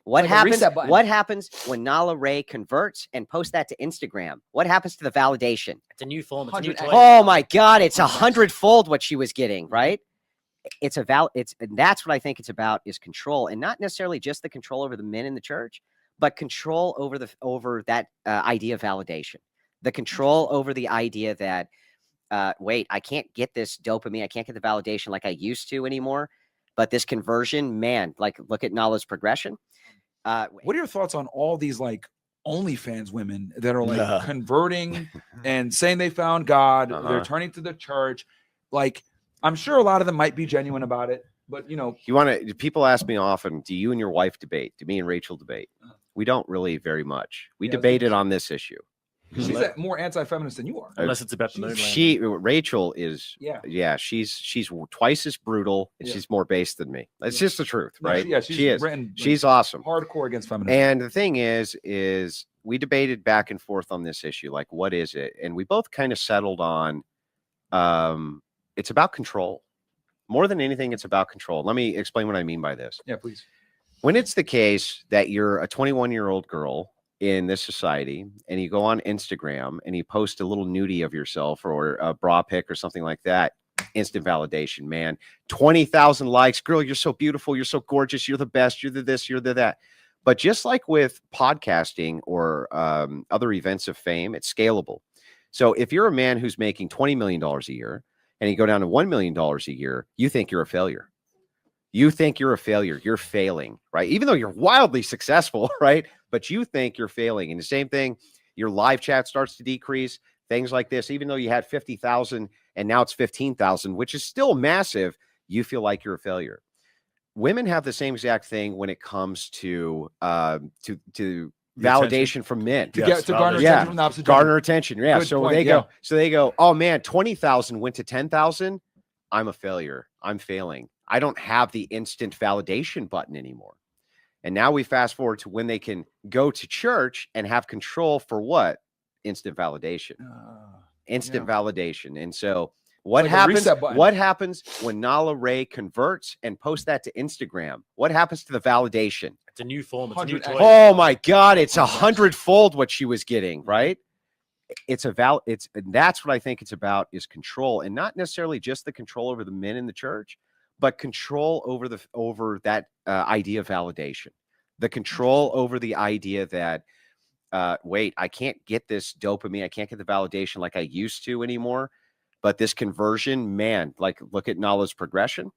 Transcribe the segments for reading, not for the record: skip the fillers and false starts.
What Like happens? What happens when Nala Ray converts and posts that to Instagram? What happens to the validation? It's a new form. It's a new toy. Oh my God! It's 100-fold what she was getting, right? It's and that's what I think it's about, is control, and not necessarily just the control over the men in the church, but control over that idea of validation, the control over the idea that wait, I can't get this dopamine, I can't get the validation like I used to anymore, but this conversion, man, like look at Nala's progression. What are your thoughts on all these like OnlyFans women that are like converting and saying they found God, they're turning to the church? Like, I'm sure a lot of them might be genuine about it, but people ask me often, do you and your wife debate? Do me and Rachel debate? We don't really very much. We debated on this issue. She's more anti-feminist than you are. Unless it's about the moon. Rachel is, she's twice as brutal, and she's more based than me. It's just the truth, right? Yeah, she is. She's awesome. Hardcore against feminism. And the thing is we debated back and forth on this issue, like what is it? And we both kind of settled on, it's about control. More than anything, it's about control. Let me explain what I mean by this. Yeah, please. When it's the case that you're a 21-year-old girl in this society and you go on Instagram and you post a little nudie of yourself or a bra pic or something like that, instant validation, man. 20,000 likes. Girl, you're so beautiful. You're so gorgeous. You're the best. You're the this, you're the that. But just like with podcasting or other events of fame, it's scalable. So if you're a man who's making $20 million a year and you go down to $1 million a year, you think you're a failure. You think you're a failure. You're failing, right? Even though you're wildly successful, right? But you think you're failing. And the same thing, your live chat starts to decrease, things like this. Even though you had 50,000 and now it's 15,000, which is still massive, you feel like you're a failure. Women have the same exact thing when it comes to validation from men. To garner attention from the opposite gender. Garner attention. Yeah. Good So point, they go, oh man, 20,000 went to 10,000. I'm a failure. I'm failing. I don't have the instant validation button anymore. And now we fast forward to when they can go to church and have control for what? Instant validation. Instant validation. And so what happens? What happens when Nala Ray converts and posts that to Instagram? What happens to the validation? It's a new form. It's a new toy. Oh my God, it's 100-fold what she was getting, right? And that's what I think it's about, is control, and not necessarily just the control over the men in the church, but control over that idea of validation, the control over the idea that, wait, I can't get this dopamine, I can't get the validation like I used to anymore, but this conversion, man, like look at Nala's progression.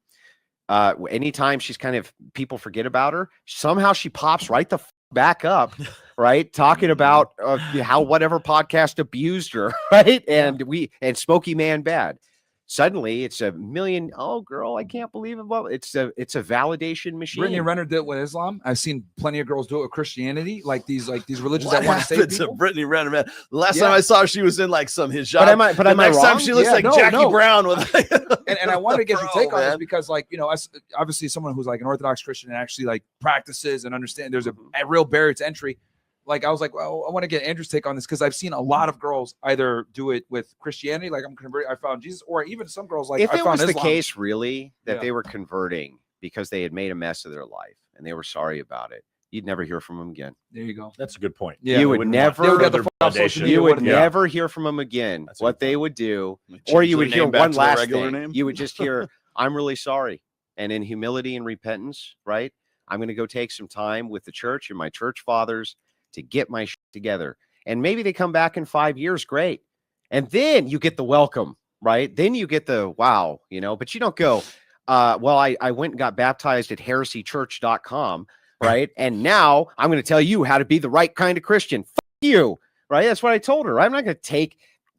Anytime she's people forget about her, somehow she pops right the back up, right? Talking about how whatever podcast abused her, right? And Smokey Man Bad. Suddenly it's a million. Oh, girl, I can't believe it. Well, it's a validation machine. Brittany Renner did it with Islam. I've seen plenty of girls do it with Christianity, like these religions that want to save people. To Brittany Renner, man. The last time I saw her, she was in like some hijab. But am I next wrong? time she looks like Jackie Brown with. and I wanted to get your take on this because, like, as obviously someone who's like an Orthodox Christian and actually like practices and understand there's a real barrier to entry. Like, I was like, well, I want to get Andrew's take on this because I've seen a lot of girls either do it with Christianity, like I'm converted, I found Jesus, or even some girls like if I it found was Islam. the case really that they were converting because they had made a mess of their life and they were sorry about it, you'd never hear from them again. There you go. That's a good point. Yeah, you would never hear from them again. That's what they would do, or you would hear one last thing. Name. You would just hear, "I'm really sorry," and in humility and repentance, right? I'm going to go take some time with the church and my church fathers to get my shit together. And maybe they come back in 5 years, great. And then you get the welcome, right? Then you get the wow, but you don't go, well, I went and got baptized at heresychurch.com, right? And now I'm going to tell you how to be the right kind of Christian. Fuck you, right? That's what I told her. I'm not going to take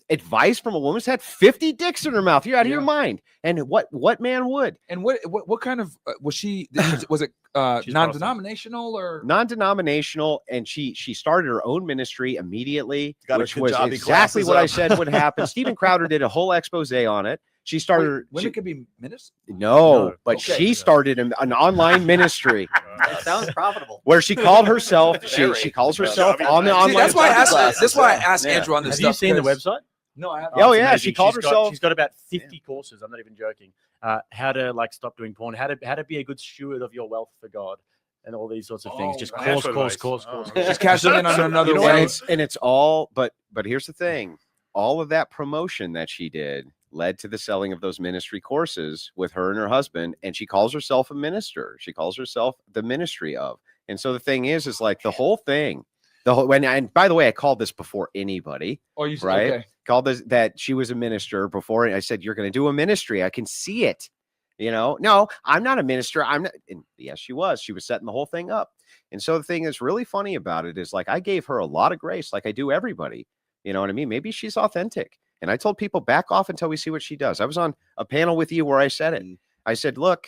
advice from a woman who's had 50 dicks in her mouth. You're out of your mind. And what man would? And what kind of was she? Was it non-denominational or non-denominational? And she started her own ministry immediately, which was exactly exactly what I said would happen. Stephen Crowder did a whole expose on it. She started. Women could be ministers? No, but she started an online ministry. It sounds profitable. Where she called herself. She calls herself on the online. That's why I asked. That's why I asked Andrew on this. Have stuff. you seen the website? No, I haven't. Oh yeah, she called herself. She's got about 50 courses. I'm not even joking. How to stop doing porn. How to be a good steward of your wealth for God. and all these sorts of things. Oh, Just financial course. Just cashing in on another you know way. And it's all, but here's the thing. All of that promotion that she did led to the selling of those ministry courses with her and her husband. And she calls herself a minister. She calls herself the ministry of. And so the thing is like the whole thing, and by the way, I called this before anybody. Oh, you right? Okay. Called this that she was a minister before. I said, you're going to do a ministry. I can see it. No, I'm not a minister. I'm not. And yes, she was. She was setting the whole thing up. And so the thing that's really funny about it is like I gave her a lot of grace, like I do everybody. You know what I mean? Maybe she's authentic. And I told people back off until we see what she does. I was on a panel with you where I said it. I said, look,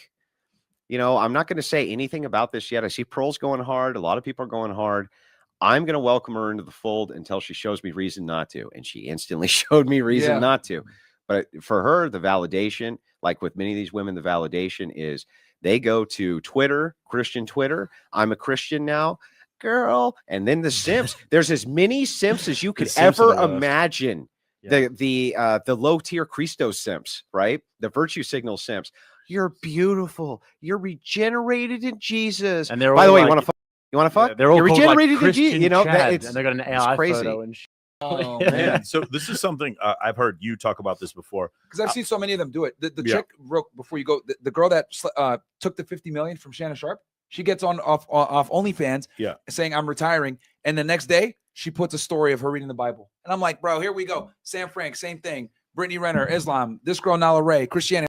I'm not going to say anything about this yet. I see Pearl's going hard. A lot of people are going hard. I'm going to welcome her into the fold until she shows me reason not to. And she instantly showed me reason not to. But for her, the validation, like with many of these women, the validation is they go to Twitter, Christian Twitter. I'm a Christian now, girl. And then the simps. There's as many simps as you could ever imagine. Yeah. The low tier Christos simps, right? The virtue signal simps. You're beautiful. You're regenerated in Jesus. And they're by the all way, like, you want to fuck? Yeah, they're all You're regenerated like Christian in Jesus. Chad, It's, and they got an AI crazy. photo and Oh Yeah. man, So this is something I've heard you talk about this before. because I've seen so many of them do it. The chick, real before you go, the girl that took the 50 million from Shannon Sharp, she gets off OnlyFans, saying I'm retiring, and the next day she puts a story of her reading the Bible, and I'm like, bro, here we go. Sam Frank, same thing. Brittany Renner, Islam. This girl Nala Ray, Christianity.